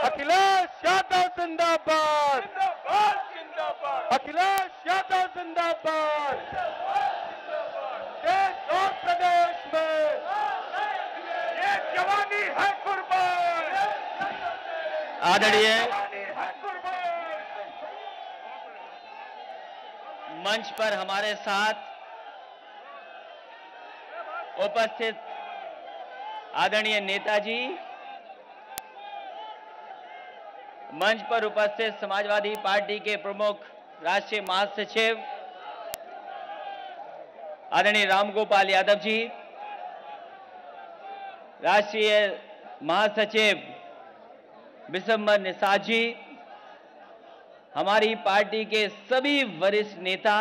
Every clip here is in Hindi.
अखिलेश यादव जिंदाबाद, जिंदाबाद जिंदाबाद, अखिलेश यादव जिंदाबाद। देश और प्रदेश में ये जवानी है कुर्बान, आदरणीय जवानी है कुर्बान। मंच पर हमारे साथ उपस्थित आदरणीय नेताजी, मंच पर उपस्थित समाजवादी पार्टी के प्रमुख राष्ट्रीय महासचिव आदरणीय रामगोपाल यादव जी, राष्ट्रीय महासचिव बिशंबर निषाद जी, हमारी पार्टी के सभी वरिष्ठ नेता,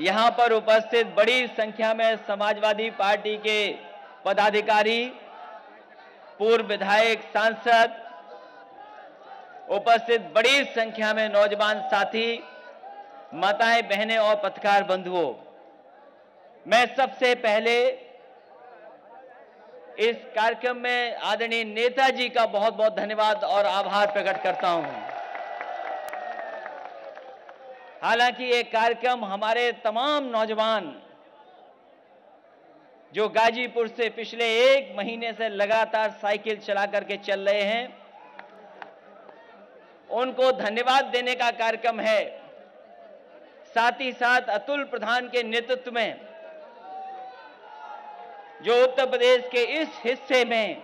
यहां पर उपस्थित बड़ी संख्या में समाजवादी पार्टी के पदाधिकारी, पूर्व विधायक, सांसद, उपस्थित बड़ी संख्या में नौजवान साथी, माताएं, बहनें और पत्रकार बंधुओं, मैं सबसे पहले इस कार्यक्रम में आदरणीय नेताजी का बहुत बहुत धन्यवाद और आभार प्रकट करता हूं। हालांकि ये कार्यक्रम हमारे तमाम नौजवान जो गाजीपुर से पिछले 1 महीने से लगातार साइकिल चला करके चल रहे हैं, उनको धन्यवाद देने का कार्यक्रम है। साथ ही साथ अतुल प्रधान के नेतृत्व में जो उत्तर प्रदेश के इस हिस्से में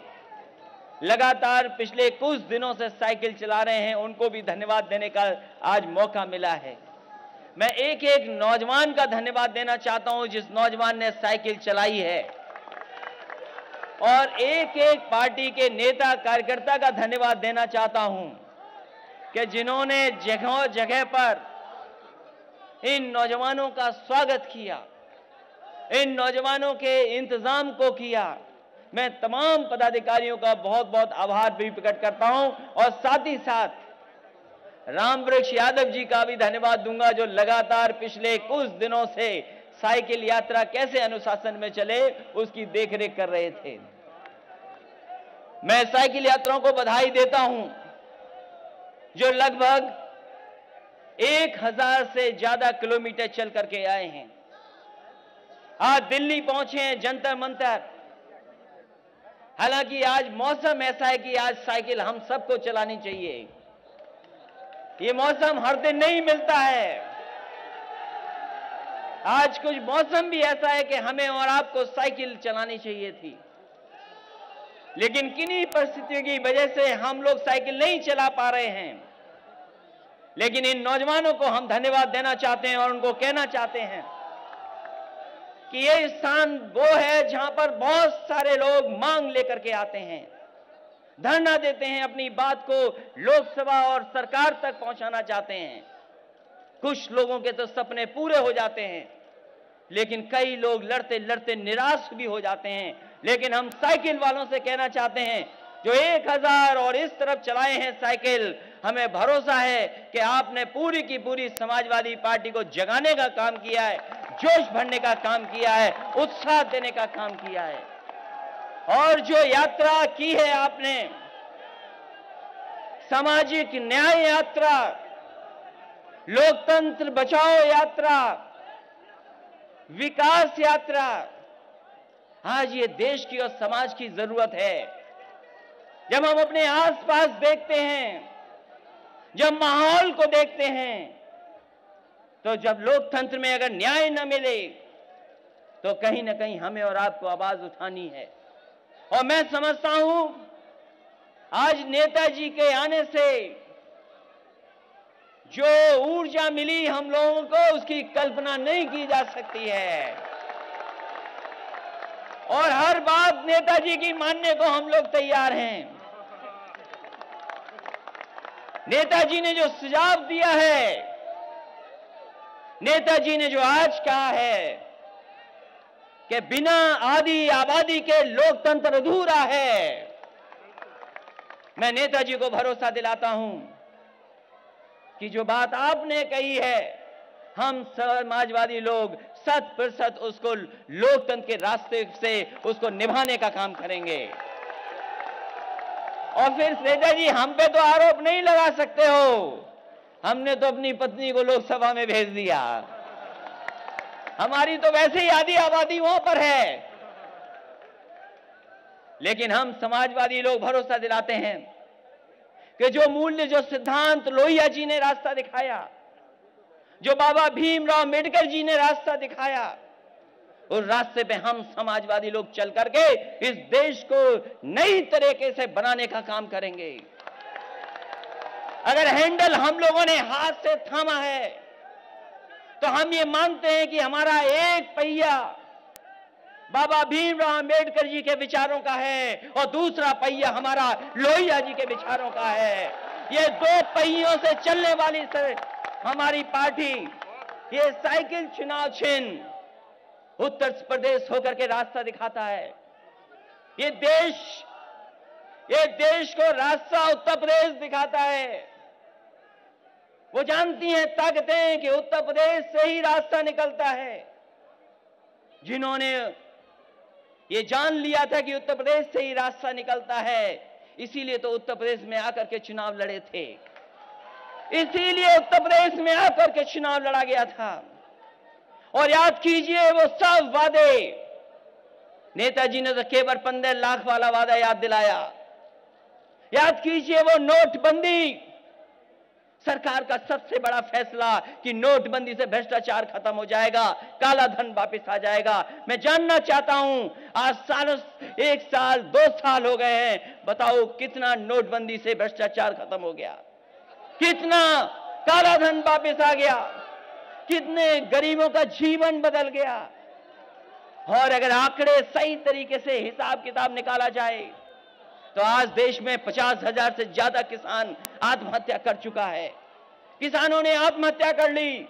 लगातार पिछले कुछ दिनों से साइकिल चला रहे हैं, उनको भी धन्यवाद देने का आज मौका मिला है। मैं एक एक नौजवान का धन्यवाद देना चाहता हूं जिस नौजवान ने साइकिल चलाई है, और एक एक पार्टी के नेता कार्यकर्ता का धन्यवाद देना चाहता हूं कि जिन्होंने जगह जगह पर इन नौजवानों का स्वागत किया, इन नौजवानों के इंतजाम को किया। मैं तमाम पदाधिकारियों का बहुत बहुत आभार भी प्रकट करता हूं, और साथ ही साथ रामवृक्ष यादव जी का भी धन्यवाद दूंगा जो लगातार पिछले कुछ दिनों से साइकिल यात्रा कैसे अनुशासन में चले उसकी देखरेख कर रहे थे। मैं साइकिल यात्राओं को बधाई देता हूं जो लगभग 1000 से ज्यादा किलोमीटर चल करके आए हैं। आज दिल्ली पहुंचे हैं, जंतर मंतर। हालांकि आज मौसम ऐसा है कि आज साइकिल हम सबको चलानी चाहिए। ये मौसम हर दिन नहीं मिलता है। आज कुछ मौसम भी ऐसा है कि हमें और आपको साइकिल चलानी चाहिए थी, लेकिन किन्हीं परिस्थितियों की वजह से हम लोग साइकिल नहीं चला पा रहे हैं। लेकिन इन नौजवानों को हम धन्यवाद देना चाहते हैं और उनको कहना चाहते हैं कि ये स्थान वो है जहां पर बहुत सारे लोग मांग लेकर के आते हैं, धरना देते हैं, अपनी बात को लोकसभा और सरकार तक पहुंचाना चाहते हैं। कुछ लोगों के तो सपने पूरे हो जाते हैं, लेकिन कई लोग लड़ते लड़ते निराश भी हो जाते हैं। लेकिन हम साइकिल वालों से कहना चाहते हैं जो 1000 और इस तरफ चलाए हैं साइकिल, हमें भरोसा है कि आपने पूरी की पूरी समाजवादी पार्टी को जगाने का काम किया है, जोश भरने का काम किया है, उत्साह देने का काम किया है। और जो यात्रा की है आपने, सामाजिक न्याय यात्रा, लोकतंत्र बचाओ यात्रा, विकास यात्रा, आज ये देश की और समाज की जरूरत है। जब हम अपने आसपास देखते हैं, जब माहौल को देखते हैं, तो जब लोकतंत्र में अगर न्याय न मिले तो कहीं ना कहीं हमें और आपको आवाज उठानी है। और मैं समझता हूं आज नेताजी के आने से जो ऊर्जा मिली हम लोगों को, उसकी कल्पना नहीं की जा सकती है। और हर बात नेताजी की मानने को हम लोग तैयार हैं। नेताजी ने जो सुझाव दिया है, नेताजी ने जो आज कहा है कि बिना आदि आबादी के लोकतंत्र अधूरा है, मैं नेताजी को भरोसा दिलाता हूं कि जो बात आपने कही है, हम समाजवादी लोग 100% उसको लोकतंत्र के रास्ते से उसको निभाने का काम करेंगे। और फिर श्वेता जी हम पे तो आरोप नहीं लगा सकते हो, हमने तो अपनी पत्नी को लोकसभा में भेज दिया, हमारी तो वैसे ही आधी आबादी वहां पर है। लेकिन हम समाजवादी लोग भरोसा दिलाते हैं कि जो मूल्य, जो सिद्धांत लोहिया जी ने रास्ता दिखाया, जो बाबा भीमराव अंबेडकर जी ने रास्ता दिखाया, उस रास्ते पे हम समाजवादी लोग चल करके इस देश को नई तरीके से बनाने का काम करेंगे। अगर हैंडल हम लोगों ने हाथ से थामा है तो हम ये मानते हैं कि हमारा एक पहिया बाबा भीमराव अंबेडकर जी के विचारों का है और दूसरा पहिया हमारा लोहिया जी के विचारों का है। ये दो पहियों से चलने वाली हमारी पार्टी, ये साइकिल चुनाव चिन्ह उत्तर प्रदेश होकर के रास्ता दिखाता है। ये देश को रास्ता उत्तर प्रदेश दिखाता है। वो जानती हैं ताकतें कि उत्तर प्रदेश से ही रास्ता निकलता है। जिन्होंने ये जान लिया था कि उत्तर प्रदेश से ही रास्ता निकलता है, इसीलिए तो उत्तर प्रदेश में आकर के चुनाव लड़े थे, इसीलिए उत्तर प्रदेश में आकर के चुनाव लड़ा गया था। और याद कीजिए वो सब वादे, नेताजी ने तो केवल 15 लाख वाला वादा याद दिलाया। याद कीजिए वो नोटबंदी, सरकार का सबसे बड़ा फैसला कि नोटबंदी से भ्रष्टाचार खत्म हो जाएगा, काला धन वापस आ जाएगा। मैं जानना चाहता हूं, आज 1 साल 2 साल हो गए हैं, बताओ कितना नोटबंदी से भ्रष्टाचार खत्म हो गया, कितना काला धन वापस आ गया, कितने गरीबों का जीवन बदल गया। और अगर आंकड़े सही तरीके से हिसाब किताब निकाला जाए तो आज देश में 50,000 से ज्यादा किसान आत्महत्या कर चुका है। किसानों ने आत्महत्या कर ली,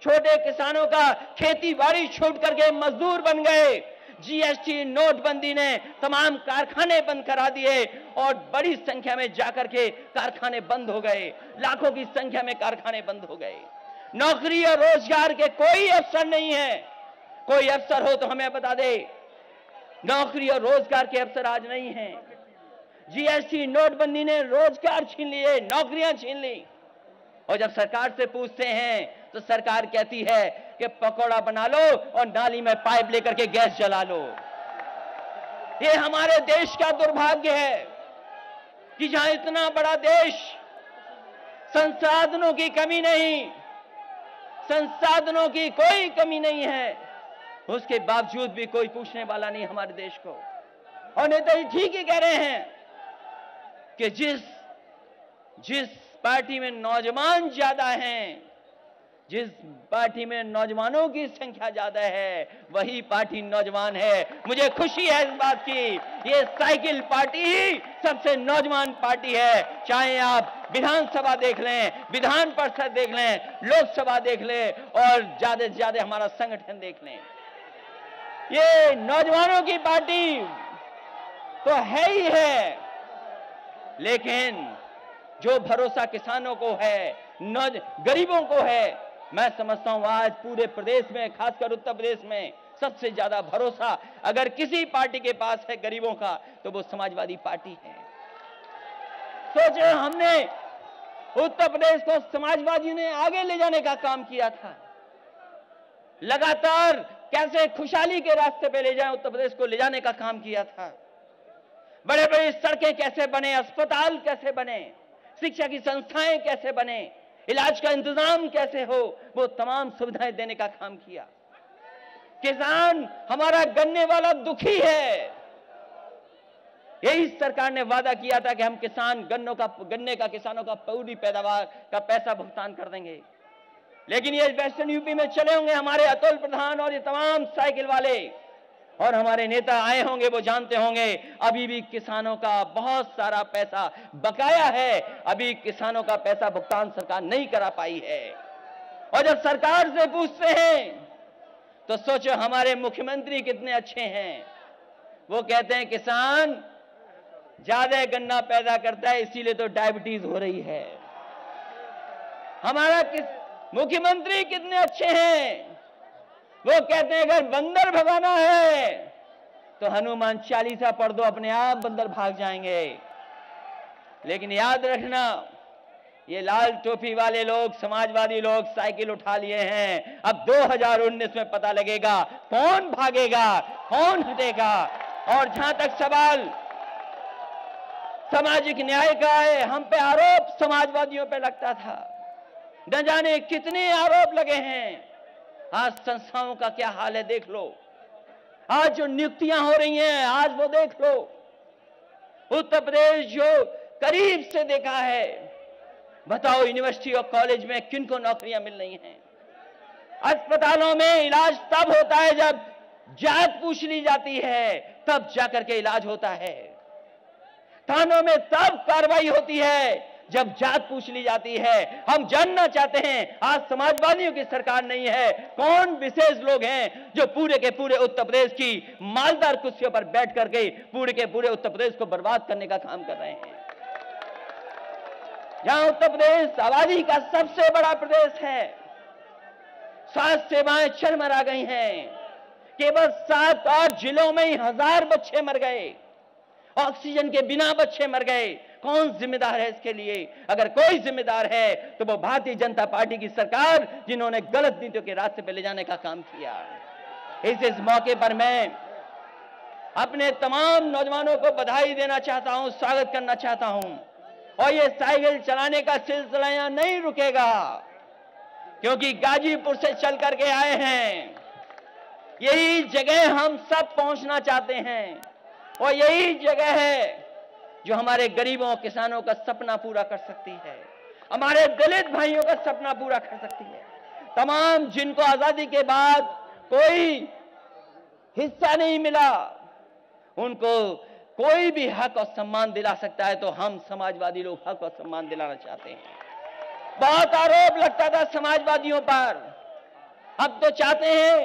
छोटे किसानों का खेती बाड़ी छूट करके मजदूर बन गए। जीएसटी नोटबंदी ने तमाम कारखाने बंद करा दिए और बड़ी संख्या में जाकर के कारखाने बंद हो गए, लाखों की संख्या में कारखाने बंद हो गए। नौकरी और रोजगार के कोई अवसर नहीं है। कोई अवसर हो तो हमें बता दे। नौकरी और रोजगार के अवसर आज नहीं है। जीएसटी नोटबंदी ने रोजगार छीन लिए, नौकरियां छीन ली। और जब सरकार से पूछते हैं तो सरकार कहती है कि पकौड़ा बना लो और नाली में पाइप लेकर के गैस जला लो। ये हमारे देश का दुर्भाग्य है कि जहां इतना बड़ा देश, संसाधनों की कमी नहीं, संसाधनों की कोई कमी नहीं है, उसके बावजूद भी कोई पूछने वाला नहीं हमारे देश को। और नेताजी ठीक ही कह रहे हैं कि जिस पार्टी में नौजवान ज्यादा हैं, जिस पार्टी में नौजवानों की संख्या ज्यादा है, वही पार्टी नौजवान है। मुझे खुशी है इस बात की, ये साइकिल पार्टी ही सबसे नौजवान पार्टी है। चाहे आप विधानसभा देख लें, विधान परिषद देख लें, लोकसभा देख लें और ज्यादा से ज्यादा हमारा संगठन देख लें, ये नौजवानों की पार्टी तो है ही है। लेकिन जो भरोसा किसानों को है, गरीबों को है, मैं समझता हूं आज पूरे प्रदेश में, खासकर उत्तर प्रदेश में सबसे ज्यादा भरोसा अगर किसी पार्टी के पास है गरीबों का तो वो समाजवादी पार्टी है। सोचे हमने उत्तर प्रदेश को समाजवादी ने आगे ले जाने का काम किया था। लगातार कैसे खुशहाली के रास्ते पे ले जाएं, उत्तर प्रदेश को ले जाने का काम किया था। बड़े बड़े सड़कें कैसे बने, अस्पताल कैसे बने, शिक्षा की संस्थाएं कैसे बने, इलाज का इंतजाम कैसे हो, वो तमाम सुविधाएं देने का काम किया। किसान हमारा गन्ने वाला दुखी है। यही सरकार ने वादा किया था कि हम गन्ने का किसानों का पूरी पैदावार का पैसा भुगतान कर देंगे। लेकिन ये वेस्टर्न यूपी में चले होंगे हमारे अतुल प्रधान और ये तमाम साइकिल वाले और हमारे नेता आए होंगे, वो जानते होंगे अभी भी किसानों का बहुत सारा पैसा बकाया है, अभी किसानों का पैसा भुगतान सरकार नहीं करा पाई है। और जब सरकार से पूछते हैं तो सोचो हमारे मुख्यमंत्री कितने अच्छे हैं। वो कहते हैं किसान ज्यादा गन्ना पैदा करता है इसीलिए तो डायबिटीज हो रही है। हमारा मुख्यमंत्री कितने अच्छे हैं। वो कहते हैं अगर बंदर भगाना है तो हनुमान चालीसा पढ़ दो, अपने आप बंदर भाग जाएंगे। लेकिन याद रखना, ये लाल टोपी वाले लोग, समाजवादी लोग साइकिल उठा लिए हैं। अब 2019 में पता लगेगा कौन भागेगा, कौन हटेगा। और जहां तक सवाल सामाजिक न्याय का है, हम पे आरोप समाजवादियों पे लगता था, न जाने कितने आरोप लगे हैं। आज संस्थाओं का क्या हाल है देख लो, आज जो नियुक्तियां हो रही हैं आज वो देख लो। उत्तर प्रदेश जो करीब से देखा है, बताओ यूनिवर्सिटी और कॉलेज में किनको नौकरियां मिल रही हैं। अस्पतालों में इलाज तब होता है जब जात पूछ ली जाती है, तब जाकर के इलाज होता है। थानों में तब कार्रवाई होती है जब जात पूछ ली जाती है। हम जानना चाहते हैं, आज समाजवादियों की सरकार नहीं है, कौन विशेष लोग हैं जो पूरे के पूरे उत्तर प्रदेश की मालदार कुर्सियों पर बैठ करके पूरे के पूरे उत्तर प्रदेश को बर्बाद करने का काम कर रहे हैं। जहां उत्तर प्रदेश आबादी का सबसे बड़ा प्रदेश है, स्वास्थ्य सेवाएं चरमरा गई हैं। केवल 7-8 जिलों में ही 1000 बच्चे मर गए, ऑक्सीजन के बिना बच्चे मर गए। कौन जिम्मेदार है इसके लिए? अगर कोई जिम्मेदार है तो वो भारतीय जनता पार्टी की सरकार, जिन्होंने गलत नीतियों के रास्ते पे ले जाने का काम किया। इस मौके पर मैं अपने तमाम नौजवानों को बधाई देना चाहता हूं, स्वागत करना चाहता हूं। और ये साइकिल चलाने का सिलसिला यहां नहीं रुकेगा, क्योंकि गाजीपुर से चल करके आए हैं। यही जगह हम सब पहुंचना चाहते हैं, और यही जगह है जो हमारे गरीबों किसानों का सपना पूरा कर सकती है, हमारे दलित भाइयों का सपना पूरा कर सकती है। तमाम जिनको आजादी के बाद कोई हिस्सा नहीं मिला, उनको कोई भी हक और सम्मान दिला सकता है, तो हम समाजवादी लोग हक और सम्मान दिलाना चाहते हैं। बहुत आरोप लगता था समाजवादियों पर, अब तो चाहते हैं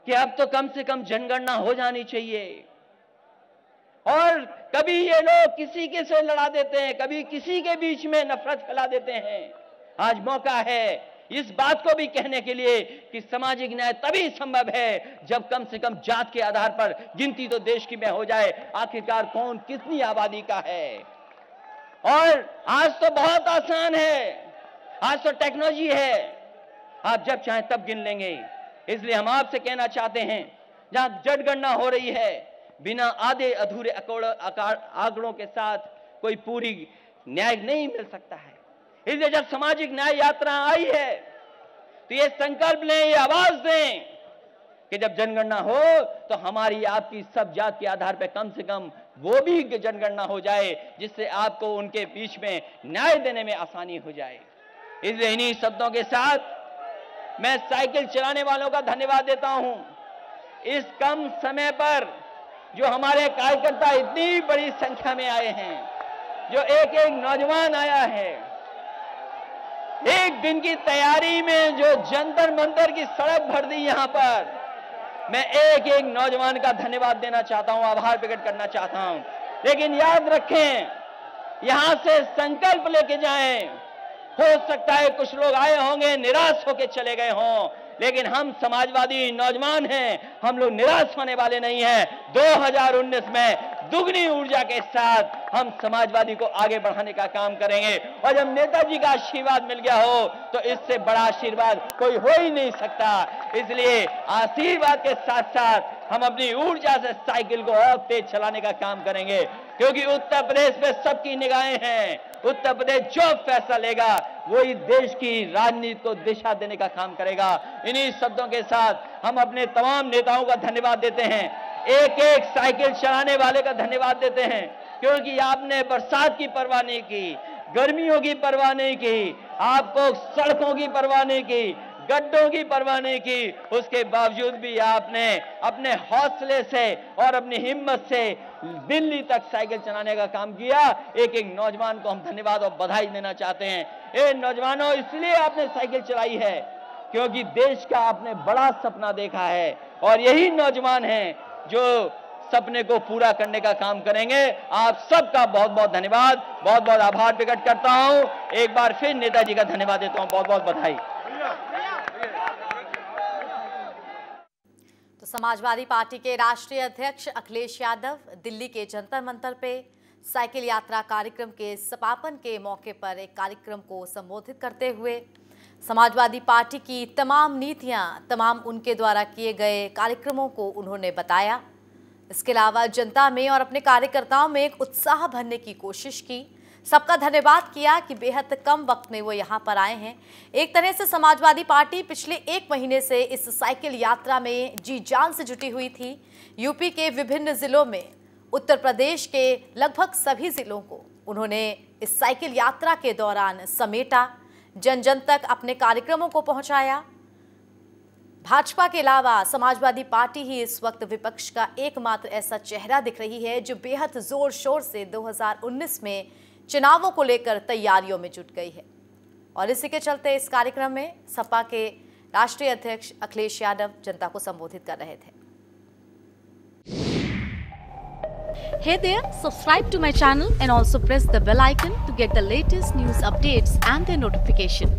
कि अब तो कम से कम जनगणना हो जानी चाहिए। और कभी ये लोग किसी के से लड़ा देते हैं, कभी किसी के बीच में नफरत फैला देते हैं। आज मौका है इस बात को भी कहने के लिए कि सामाजिक न्याय तभी संभव है जब कम से कम जात के आधार पर गिनती तो देश की में हो जाए, आखिरकार कौन कितनी आबादी का है। और आज तो बहुत आसान है, आज तो टेक्नोलॉजी है, आप जब चाहें तब गिन लेंगे। इसलिए हम आपसे कहना चाहते हैं, जहां जनगणना हो रही है, बिना आधे अधूरे आंकड़ों के साथ कोई पूरी न्याय नहीं मिल सकता है। इसलिए जब सामाजिक न्याय यात्रा आई है तो ये संकल्प लें, ये आवाज दें कि जब जनगणना हो तो हमारी आपकी सब जात के आधार पर कम से कम वो भी जनगणना हो जाए, जिससे आपको उनके बीच में न्याय देने में आसानी हो जाए। इसलिए इन्हीं शब्दों के साथ मैं साइकिल चलाने वालों का धन्यवाद देता हूं। इस कम समय पर जो हमारे कार्यकर्ता इतनी बड़ी संख्या में आए हैं, जो एक एक नौजवान आया है, एक दिन की तैयारी में जो जंतर मंतर की सड़क भर दी यहां पर, मैं एक एक नौजवान का धन्यवाद देना चाहता हूं, आभार प्रकट करना चाहता हूं। लेकिन याद रखें, यहां से संकल्प लेके जाएं। हो सकता है कुछ लोग आए होंगे निराश होकर चले गए हों, लेकिन हम समाजवादी नौजवान हैं, हम लोग निराश होने वाले नहीं हैं। 2019 में दुगनी ऊर्जा के साथ हम समाजवादी को आगे बढ़ाने का काम करेंगे। और जब नेताजी का आशीर्वाद मिल गया हो तो इससे बड़ा आशीर्वाद कोई हो ही नहीं सकता। इसलिए आशीर्वाद के साथ साथ हम अपनी ऊर्जा से साइकिल को और तेज चलाने का काम करेंगे, क्योंकि उत्तर प्रदेश में सबकी निगाहें हैं। उत्तर प्रदेश जो फैसला लेगा वही देश की राजनीति को दिशा देने का काम करेगा। इन्हीं शब्दों के साथ हम अपने तमाम नेताओं का धन्यवाद देते हैं, एक एक साइकिल चलाने वाले का धन्यवाद देते हैं, क्योंकि आपने बरसात की परवाह नहीं की, गर्मियों की परवाह नहीं की, आपको सड़कों की परवाह नहीं की, गड्ढों की परवाह नहीं की, उसके बावजूद भी आपने अपने हौसले से और अपनी हिम्मत से दिल्ली तक साइकिल चलाने का काम किया। एक एक नौजवान को हम धन्यवाद और बधाई देना चाहते हैं। ए नौजवानों, इसलिए आपने साइकिल चलाई है क्योंकि देश का आपने बड़ा सपना देखा है, और यही नौजवान हैं जो सपने को पूरा करने का काम करेंगे। आप सबका बहुत बहुत धन्यवाद, बहुत बहुत आभार प्रकट करता हूं। एक बार फिर नेताजी का धन्यवाद देता हूं, बहुत बहुत बधाई। तो समाजवादी पार्टी के राष्ट्रीय अध्यक्ष अखिलेश यादव दिल्ली के जंतर मंतर पे साइकिल यात्रा कार्यक्रम के समापन के मौके पर एक कार्यक्रम को संबोधित करते हुए समाजवादी पार्टी की तमाम नीतियां, तमाम उनके द्वारा किए गए कार्यक्रमों को उन्होंने बताया। इसके अलावा जनता में और अपने कार्यकर्ताओं में एक उत्साह भरने की कोशिश की। सबका धन्यवाद किया कि बेहद कम वक्त में वो यहाँ पर आए हैं। एक तरह से समाजवादी पार्टी पिछले 1 महीने से इस साइकिल यात्रा में जी जान से जुटी हुई थी। यूपी के विभिन्न जिलों में, उत्तर प्रदेश के लगभग सभी जिलों को उन्होंने इस साइकिल यात्रा के दौरान समेटा, जन जन तक अपने कार्यक्रमों को पहुंचाया। भाजपा के अलावा समाजवादी पार्टी ही इस वक्त विपक्ष का एकमात्र ऐसा चेहरा दिख रही है जो बेहद जोर शोर से 2019 में चुनावों को लेकर तैयारियों में जुट गई है। और इसी के चलते इस कार्यक्रम में सपा के राष्ट्रीय अध्यक्ष अखिलेश यादव जनता को संबोधित कर रहे थे। Hey there, subscribe to my channel and also press the bell icon to get the latest news updates and their notification.